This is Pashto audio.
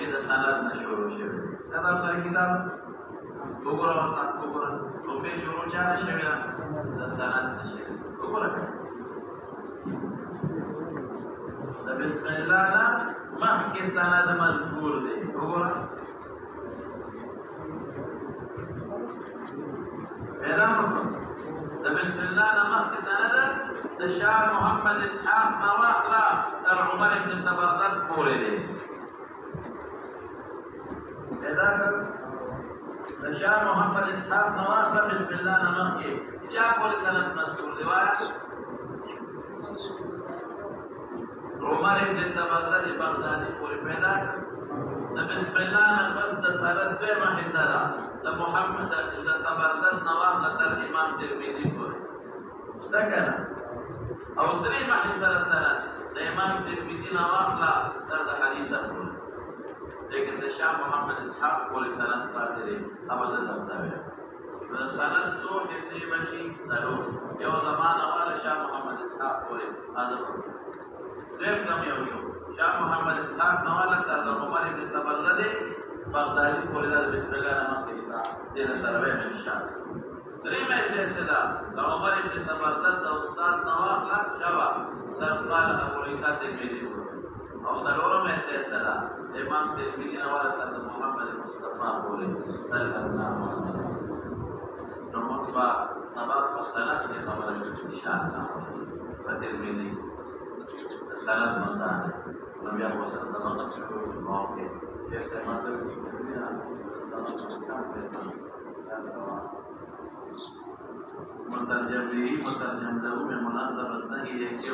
رومي د سند نه شروع شوی دا د کتاب وګوره رومي شروع چا نه شوی د سند نه شوی وګوره د بسم الله نه مخکې سند مذکور دی وګوره پیدا وکړه د بسم الله نه مخکې سند د شاه محمد اسحاق نواخلا تر عمر ابن تبرد پورې دی پیدا کړ د شاه محمد اسحاق نواخلا بسم الله نه مخکې چا پورې سند مذکور دی وایي عمر ابن تبرد بغدادي پورې پیدا کړ د بسم الله نه پس د سند دویمه حصه ده د محمد د تبرد نواخلا تر امام ترمذي پورې شته که نه او درېیمه حصه د سند د امام ترمذي نواخلا تر د حدیثه پورې لیکن د شاه محمد اسحاق پورې سند پاتې دی هغه دلته ورته ویل د سند څو حصې به شي څلور یو زمانه والا شاه محمد اسحاق پورې هذا دویم کم یو شو شاه محمد اسحاق نواله تر د عمر ابن تبرد بغدادي پورې د بسم الله نه مخکې کتاب دې نه سره ویل انشاءالله درېیمه حصه ده د عمر ابن تبرد د استاد نواخلا شوه تر قال ابو عیسی ترمذي او څلورمه حصه ده د امام ترمذي نواله تر محمد مصطفی پورې صلی الله علیه وسلم نو موږ به سبا په سند کې خبره کوو انشاءالله په ترمذي سند مطالعه نو بیا به سره د وخت شروع کوو چې استعمال مترجم له مناسبت نه هي کې